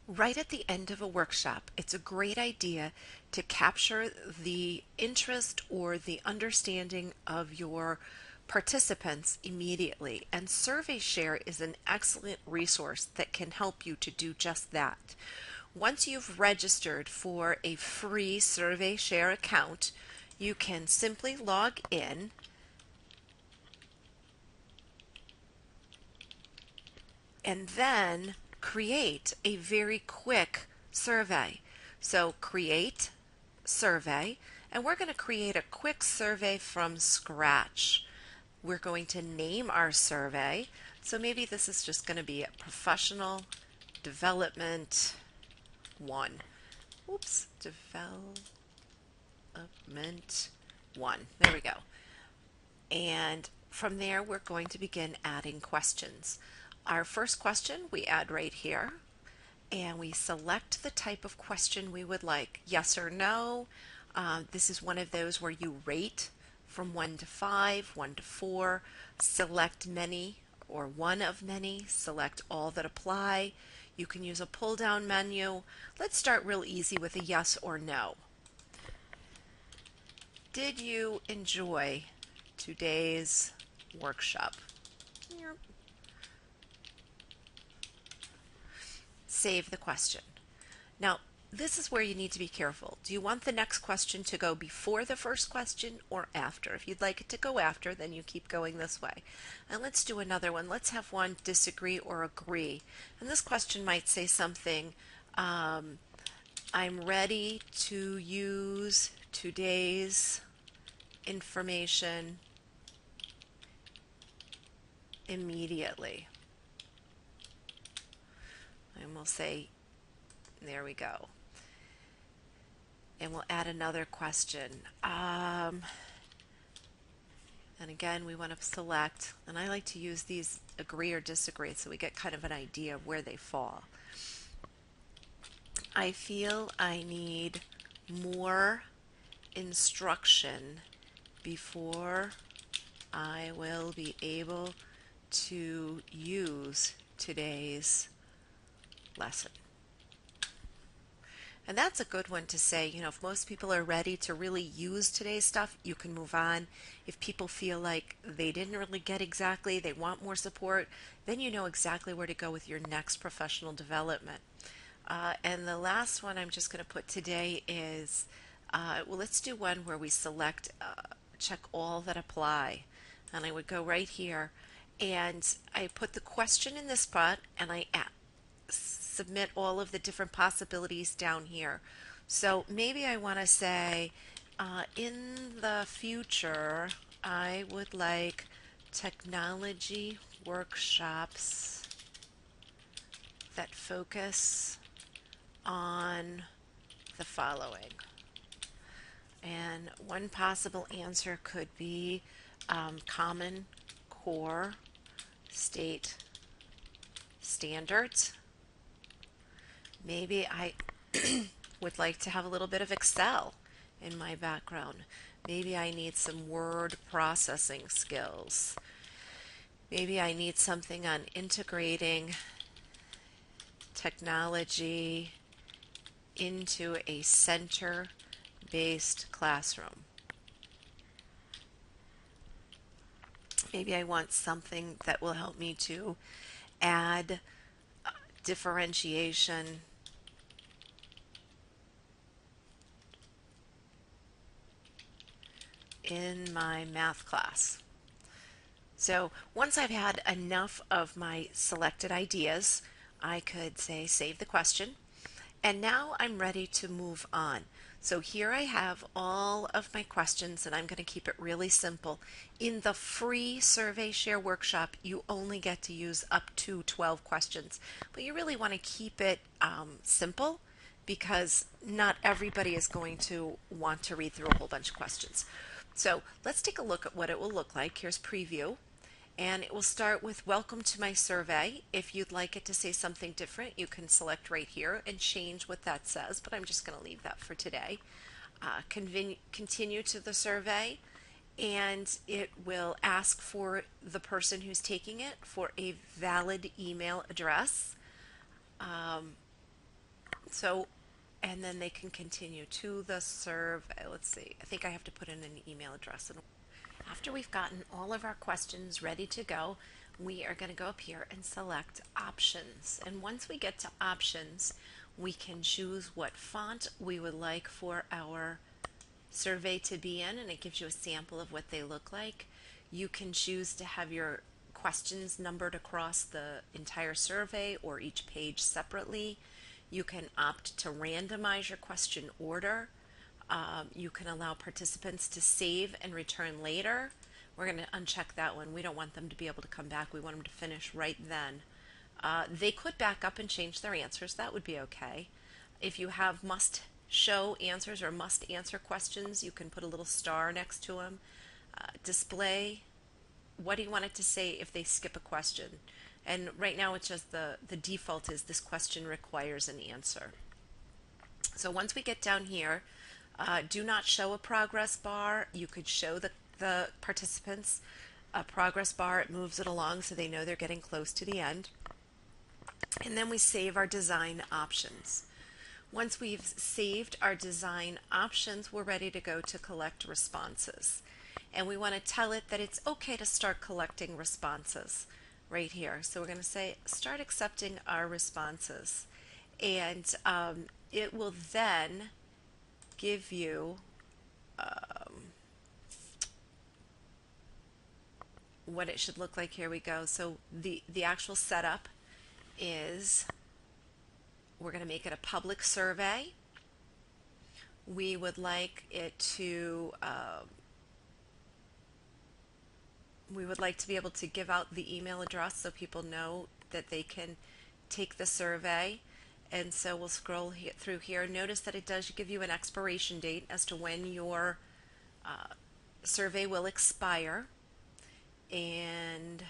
Right at the end of a workshop, it's a great idea to capture the interest or the understanding of your participants immediately. And SurveyShare is an excellent resource that can help you to do just that. Once you've registered for a free SurveyShare account, you can simply log in and then create a very quick survey. So create survey, and we're going to create a quick survey from scratch. We're going to name our survey. So maybe this is just going to be a professional development one. Oops, development one. There we go. And from there, we're going to begin adding questions. Our first question we add right here, and we select the type of question we would like, yes or no. This is one of those where you rate from 1 to 5, 1 to 4, select many or one of many, select all that apply. You can use a pull down menu. Let's start real easy with a yes or no. Did you enjoy today's workshop? Save the question. Now, this is where you need to be careful. Do you want the next question to go before the first question or after? If you'd like it to go after, then you keep going this way. And let's do another one. Let's have one disagree or agree. And this question might say something, I'm ready to use today's information immediately. And we'll say, there we go. And we'll add another question. And again, we want to select, and I like to use these agree or disagree so we get kind of an idea of where they fall. I feel I need more instruction before I will be able to use today's lesson. And that's a good one to say, if most people are ready to really use today's stuff, you can move on. If people feel like they didn't really get exactly, they want more support, then you know exactly where to go with your next professional development. And the last one I'm just going to put today is, well, let's do one where we select, check all that apply. And I would go right here, and I put the question in this spot, and I submit all of the different possibilities down here. So maybe I want to say, in the future, I would like technology workshops that focus on the following. And one possible answer could be Common Core State Standards. Maybe I would like to have a little bit of Excel in my background. Maybe I need some word processing skills. Maybe I need something on integrating technology into a center-based classroom. Maybe I want something that will help me to add differentiation in my math class. So once I've had enough of my selected ideas, I could say save the question. And now I'm ready to move on. So here I have all of my questions, and I'm going to keep it really simple. In the free SurveyShare workshop, you only get to use up to 12 questions, but you really want to keep it simple because not everybody is going to want to read through a whole bunch of questions. So let's take a look at what it will look like. Here's preview. And it will start with welcome to my survey. If you'd like it to say something different, you can select right here and change what that says, but I'm just going to leave that for today. Continue to the survey, and it will ask for the person who's taking it for a valid email address. So, and then they can continue to the survey. Let's see, I think I have to put in an email address. And after we've gotten all of our questions ready to go, we are going to go up here and select options. And once we get to options, we can choose what font we would like for our survey to be in, and it gives you a sample of what they look like. You can choose to have your questions numbered across the entire survey or each page separately. You can opt to randomize your question order. You can allow participants to save and return later. We're going to uncheck that one. We don't want them to be able to come back. We want them to finish right then. They could back up and change their answers. That would be okay. If you have must show answers or must answer questions, you can put a little star next to them. Display, what do you want it to say if they skip a question? And right now it's just the default is this question requires an answer. So once we get down here, do not show a progress bar. You could show the participants a progress bar. It moves it along so they know they're getting close to the end. And then we save our design options. Once we've saved our design options, we're ready to go to collect responses. And we want to tell it that it's okay to start collecting responses right here. So we're going to say start accepting our responses. And it will then give you what it should look like. Here we go. So the actual setup is we're going to make it a public survey. We would like it to we would like to be able to give out the email address so people know that they can take the survey. And so we'll scroll through here. Notice that it does give you an expiration date as to when your survey will expire. And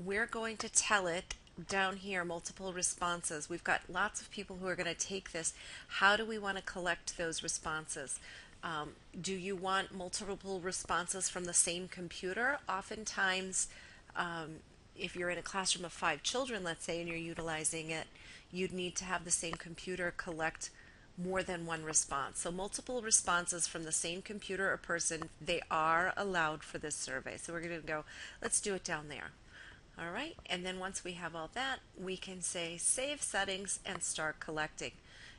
we're going to tell it down here, multiple responses. We've got lots of people who are going to take this. How do we want to collect those responses? Do you want multiple responses from the same computer? Oftentimes, if you're in a classroom of 5 children, let's say, and you're utilizing it, you'd need to have the same computer collect more than one response. So multiple responses from the same computer or person, they are allowed for this survey. So we're going to go, let's do it down there. All right, and then once we have all that, we can say save settings and start collecting.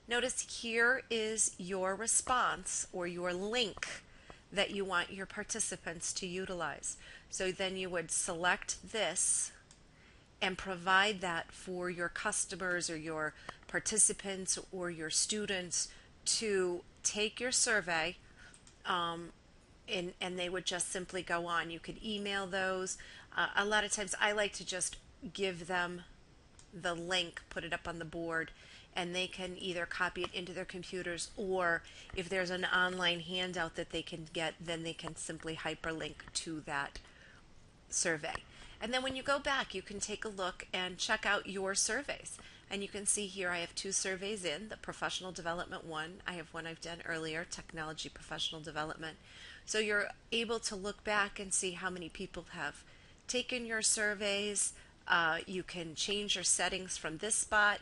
Notice here is your response or your link that you want your participants to utilize. So then you would select this and provide that for your customers or your participants or your students to take your survey, and they would just simply go on. You could email those. A lot of times I like to just give them the link, put it up on the board, and they can either copy it into their computers, or if there's an online handout that they can get, then they can simply hyperlink to that survey. And then when you go back, you can take a look and check out your surveys. And you can see here I have 2 surveys in, the professional development one. I have one I've done earlier, technology professional development. So you're able to look back and see how many people have taken your surveys. You can change your settings from this spot.